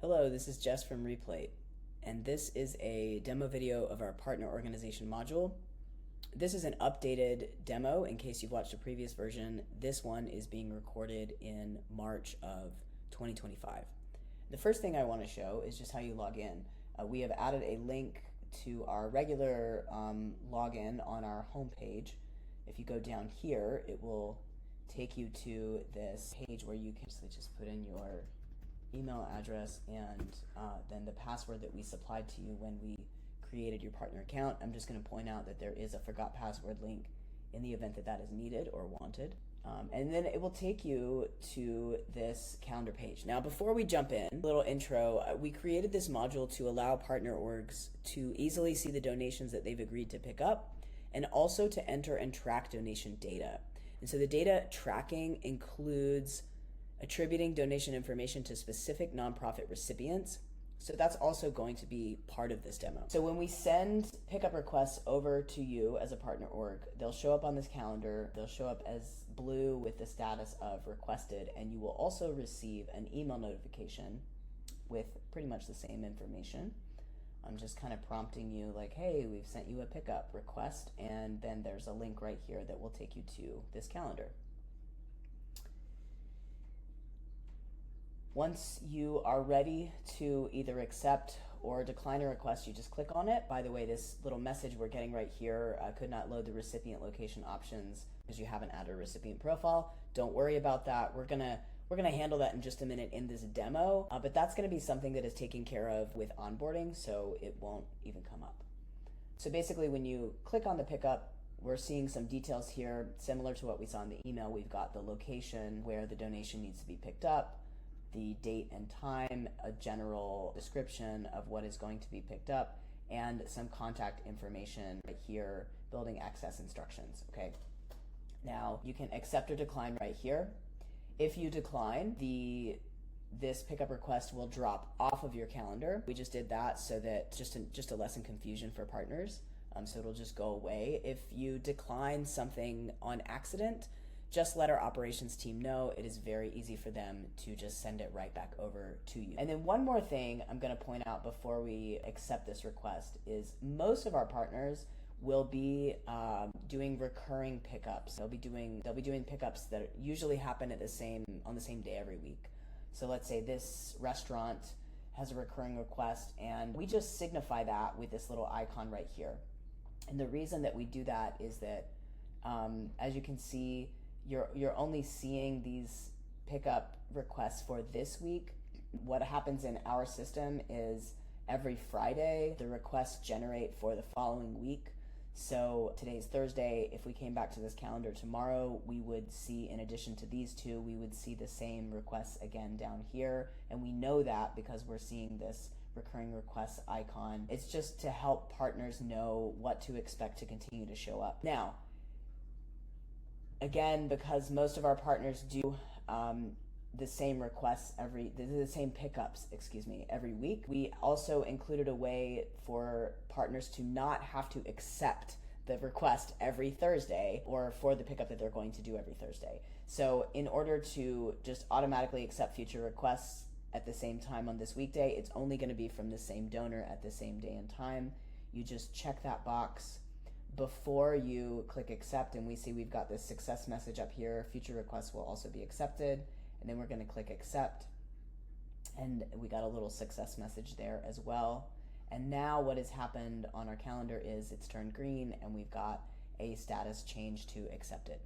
Hello, this is Jess from Replate, and this is a demo video of our partner organization module. This is an updated demo in case you've watched a previous version. This one is being recorded in March of 2025. The first thing I want to show is just how you log in. We have added a link to our regular login on our homepage. If you go down here, it will take you to this page where you can just put in your email address and then the password that we supplied to you when we created your partner account. I'm just going to point out that there is a forgot password link in the event that that is needed or wanted. And then it will take you to this calendar page. Now, before we jump in, a little intro, we created this module to allow partner orgs to easily see the donations that they've agreed to pick up and also to enter and track donation data. And so the data tracking includes attributing donation information to specific nonprofit recipients. So that's also going to be part of this demo. So when we send pickup requests over to you as a partner org, they'll show up on this calendar. They'll show up as blue with the status of requested, and you will also receive an email notification with pretty much the same information. I'm just kind of prompting you like, hey, we've sent you a pickup request, and then there's a link right here that will take you to this calendar. Once you are ready to either accept or decline a request, you just click on it. By the way, this little message we're getting right here could not load the recipient location options because you haven't added a recipient profile. Don't worry about that. We're gonna handle that in just a minute in this demo, but that's gonna be something that is taken care of with onboarding, so it won't even come up. So basically, when you click on the pickup, we're seeing some details here similar to what we saw in the email. We've got the location where the donation needs to be picked up, the date and time, a general description of what is going to be picked up, and some contact information right here, building access instructions, okay? Now, you can accept or decline right here. If you decline, this pickup request will drop off of your calendar. We just did that so that just to lessen confusion for partners, so it'll just go away. If you decline something on accident, just let our operations team know. It is very easy for them to just send it right back over to you. And then one more thing I'm going to point out before we accept this request is most of our partners will be doing recurring pickups. They'll be doing pickups that usually happen on the same day every week. So let's say this restaurant has a recurring request, and we just signify that with this little icon right here. And the reason that we do that is that, as you can see, you're only seeing these pickup requests for this week. What happens in our system is every Friday, the requests generate for the following week. So today's Thursday. If we came back to this calendar tomorrow, we would see, in addition to these two, we would see the same requests again down here. And we know that because we're seeing this recurring requests icon. It's just to help partners know what to expect to continue to show up. Now, again, because most of our partners do the same requests the same pickups, every week, we also included a way for partners to not have to accept the request every Thursday or for the pickup that they're going to do every Thursday. So in order to just automatically accept future requests at the same time on this weekday, it's only going to be from the same donor at the same day and time. You just check that box before you click accept, and we see we've got this success message up here. Future requests will also be accepted, and then we're going to click accept, and we got a little success message there as well. And now what has happened on our calendar is it's turned green, and we've got a status change to accepted.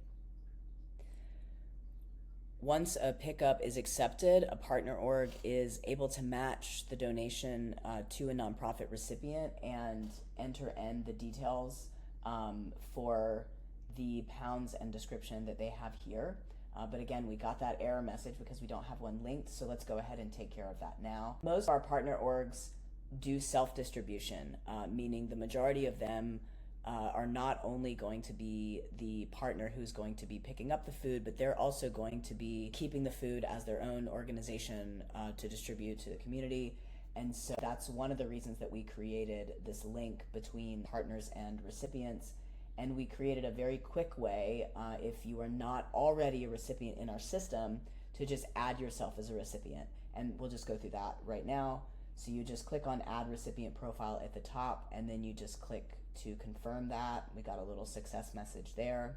Once a pickup is accepted, a partner org is able to match the donation to a nonprofit recipient and enter in the details for the pounds and description that they have here. But again, we got that error message because we don't have one linked, so let's go ahead and take care of that now. Most of our partner orgs do self-distribution, meaning the majority of them are not only going to be the partner who's going to be picking up the food, but they're also going to be keeping the food as their own organization to distribute to the community. And so that's one of the reasons that we created this link between partners and recipients. And we created a very quick way, if you are not already a recipient in our system, to to just add yourself as a recipient. And we'll just go through that right now. So you just click on add recipient profile at the top, and then you just click to confirm that. We got a little success message there.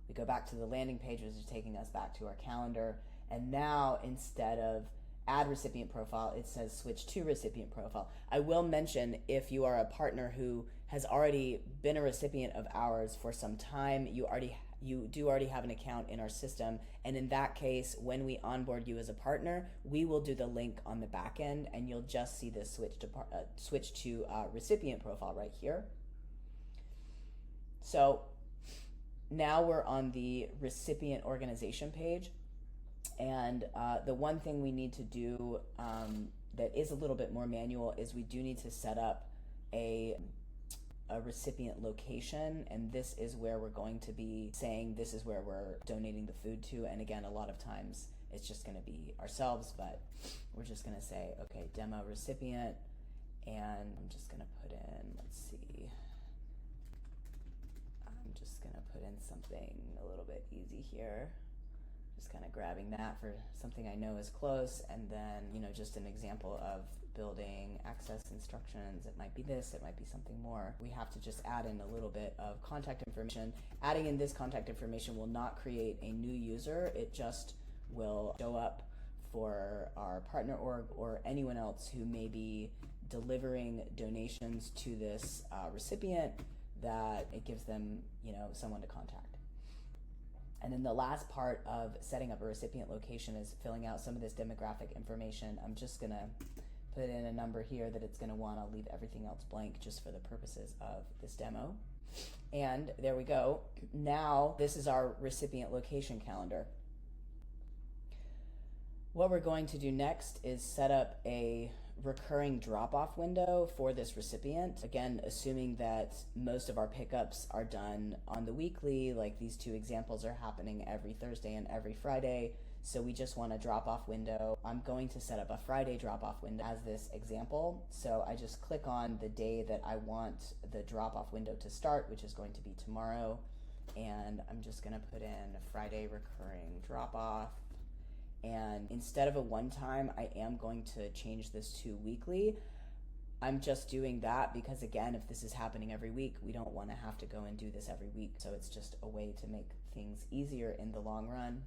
We go back to the landing page, which is taking us back to our calendar. And now instead of add recipient profile, it says switch to recipient profile. I will mention, if you are a partner who has already been a recipient of ours for some time, you do already have an account in our system. And in that case, when we onboard you as a partner, we will do the link on the back end, and you'll just see this switch to recipient profile right here. So now we're on the recipient organization page. And the one thing we need to do that is a little bit more manual is we do need to set up a recipient location, and this is where we're going to be saying this is where we're donating the food to. And again, a lot of times it's just going to be ourselves, but we're just going to say, okay, demo recipient, and I'm just going to put in, let's see, I'm just going to put in something a little bit easy here. Just kind of grabbing that for something I know is close, and then, you know, just an example of building access instructions. It might be this, it might be something more. We have to just add in a little bit of contact information. Adding in this contact information will not create a new user. It just will show up for our partner org or anyone else who may be delivering donations to this recipient, that it gives them, you know, someone to contact. And then the last part of setting up a recipient location is filling out some of this demographic information. I'm just going to put in a number here that it's going to want. I'll leave everything else blank just for the purposes of this demo. And there we go. Now this is our recipient location calendar. What we're going to do next is set up a recurring drop-off window for this recipient. Again, assuming that most of our pickups are done on the weekly, like these two examples are happening every Thursday and every Friday. So we just want a drop-off window. I'm going to set up a Friday drop-off window as this example. So I just click on the day that I want the drop-off window to start, which is going to be tomorrow. And I'm just going to put in a Friday recurring drop-off. And instead of a one-time, I am going to change this to weekly. I'm just doing that because, again, if this is happening every week, we don't want to have to go and do this every week. So it's just a way to make things easier in the long run.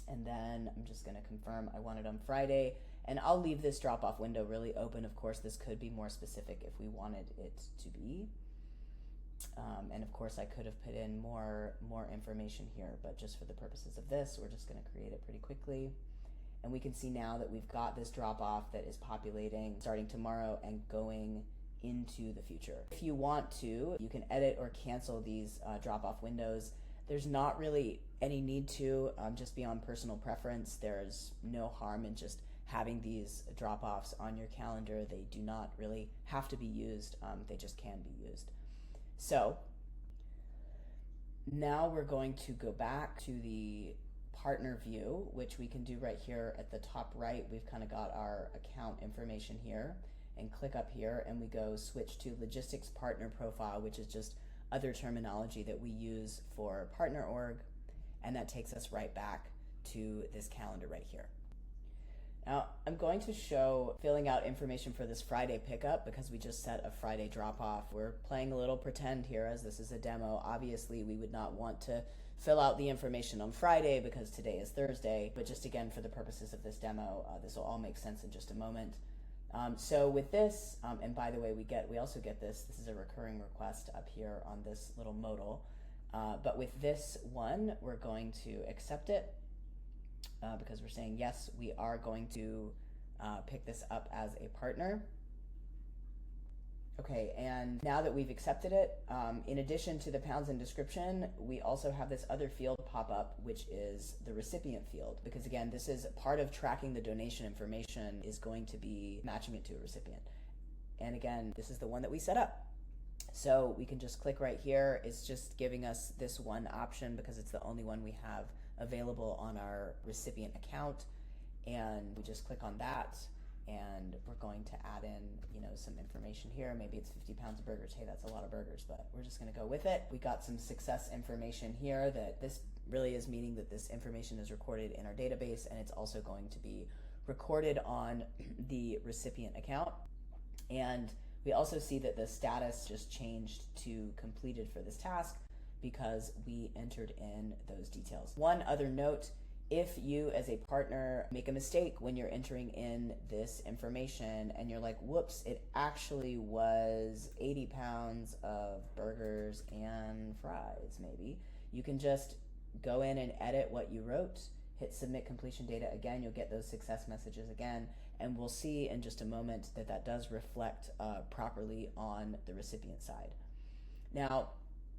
And then I'm just going to confirm I want it on Friday. And I'll leave this drop-off window really open. Of course, this could be more specific if we wanted it to be. And of course, I could have put in more information here, but just for the purposes of this, we're just going to create it pretty quickly. And we can see now that we've got this drop-off that is populating starting tomorrow and going into the future. If you want to, you can edit or cancel these drop-off windows. There's not really any need to, just beyond personal preference. There's no harm in just having these drop-offs on your calendar. They do not really have to be used. They just can be used. So now we're going to go back to the partner view, which we can do right here at the top right. We've kind of got our account information here, and click up here and we go switch to logistics partner profile, which is just other terminology that we use for partner org. And that takes us right back to this calendar right here. Now, I'm going to show filling out information for this Friday pickup because we just set a Friday drop-off. We're playing a little pretend here as this is a demo. Obviously, we would not want to fill out the information on Friday because today is Thursday, but just again, for the purposes of this demo, this will all make sense in just a moment. So with this, and by the way, we also get this is a recurring request up here on this little modal, but with this one, we're going to accept it. Because we're saying, yes, we are going to pick this up as a partner. Okay, and now that we've accepted it, in addition to the pounds and description, we also have this other field pop up, which is the recipient field. Because again, this is part of tracking the donation information is going to be matching it to a recipient. And again, this is the one that we set up. So we can just click right here. It's just giving us this one option because it's the only one we have available on our recipient account, and we just click on that, and we're going to add in, you know, some information here. Maybe it's 50 pounds of burgers. Hey, that's a lot of burgers, but we're just going to go with it. We got some success information here that this really is meaning that this information is recorded in our database, and it's also going to be recorded on the recipient account. And we also see that the status just changed to completed for this task because we entered in those details. One other note, if you as a partner make a mistake when you're entering in this information and you're like, whoops, it actually was 80 pounds of burgers and fries maybe, you can just go in and edit what you wrote, hit submit completion data again, you'll get those success messages again, and we'll see in just a moment that that does reflect properly on the recipient side. Now,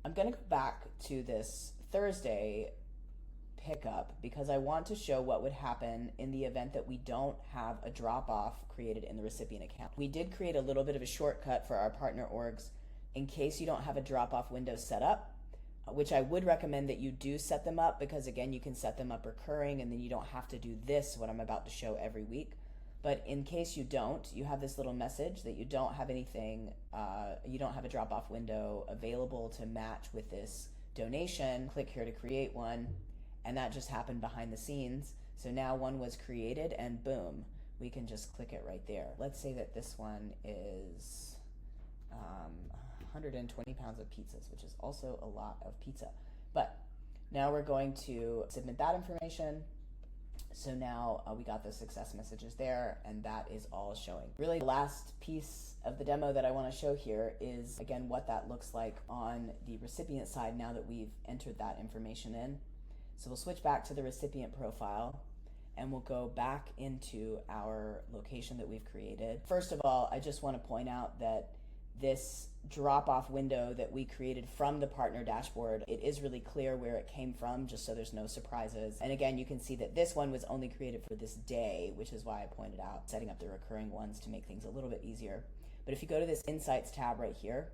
I'm going to go back to this Thursday pickup because I want to show what would happen in the event that we don't have a drop-off created in the recipient account. We did create a little bit of a shortcut for our partner orgs in case you don't have a drop-off window set up, which I would recommend that you do set them up because, again, you can set them up recurring and then you don't have to do this, what I'm about to show, every week. But in case you don't, you have this little message that you don't have anything, you don't have a drop-off window available to match with this donation. Click here to create one, and that just happened behind the scenes. So now one was created, and boom, we can just click it right there. Let's say that this one is 120 pounds of pizzas, which is also a lot of pizza. But now we're going to submit that information. So now we got the success messages there, and that is all showing. Really, the last piece of the demo that I want to show here is, again, what that looks like on the recipient side now that we've entered that information in. So we'll switch back to the recipient profile, and we'll go back into our location that we've created. First of all, I just want to point out that this drop-off window that we created from the partner dashboard, it is really clear where it came from, just so there's no surprises. And again, you can see that this one was only created for this day, which is why I pointed out setting up the recurring ones to make things a little bit easier. But if you go to this Insights tab right here,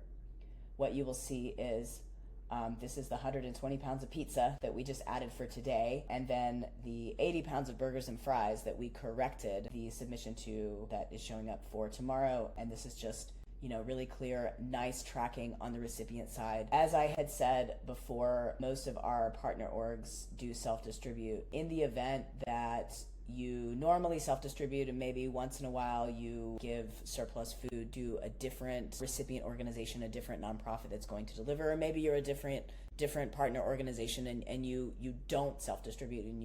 what you will see is this is the 120 pounds of pizza that we just added for today, and then the 80 pounds of burgers and fries that we corrected the submission to that is showing up for tomorrow. And this is just, you know, really clear, nice tracking on the recipient side. As I had said before, most of our partner orgs do self-distribute. In the event that you normally self-distribute and maybe once in a while you give surplus food to a different recipient organization, a different nonprofit that's going to deliver, or maybe you're a different partner organization and you don't self-distribute and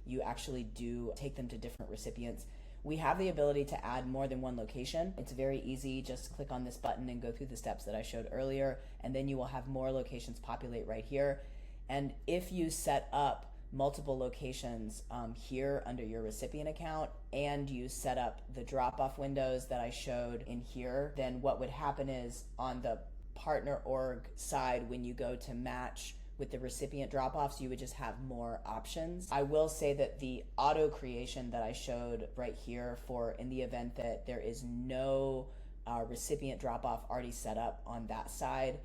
you actually do take them to different recipients. We have the ability to add more than one location. It's very easy. Just click on this button and go through the steps that I showed earlier, and then you will have more locations populate right here. And if you set up multiple locations here under your recipient account, and you set up the drop-off windows that I showed in here, then what would happen is on the partner org side, when you go to match with the recipient drop-offs, you would just have more options. I will say that the auto creation that I showed right here for in the event that there is no recipient drop-off already set up on that side,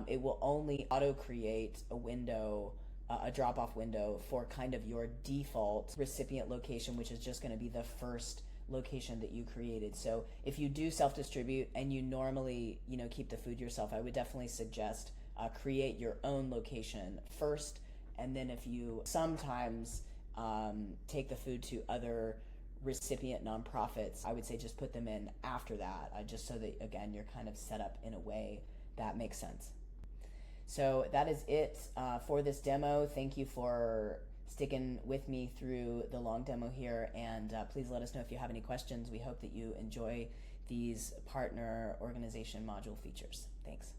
it will only auto create a window, a drop-off window for kind of your default recipient location, which is just going to be the first location that you created. So if you do self-distribute and you normally, you know, keep the food yourself, I would definitely suggest create your own location first, and then if you sometimes take the food to other recipient nonprofits, I would say just put them in after that, just so that, again, you're kind of set up in a way that makes sense. So that is it for this demo. Thank you for sticking with me through the long demo here, and please let us know if you have any questions. We hope that you enjoy these partner organization module features. Thanks.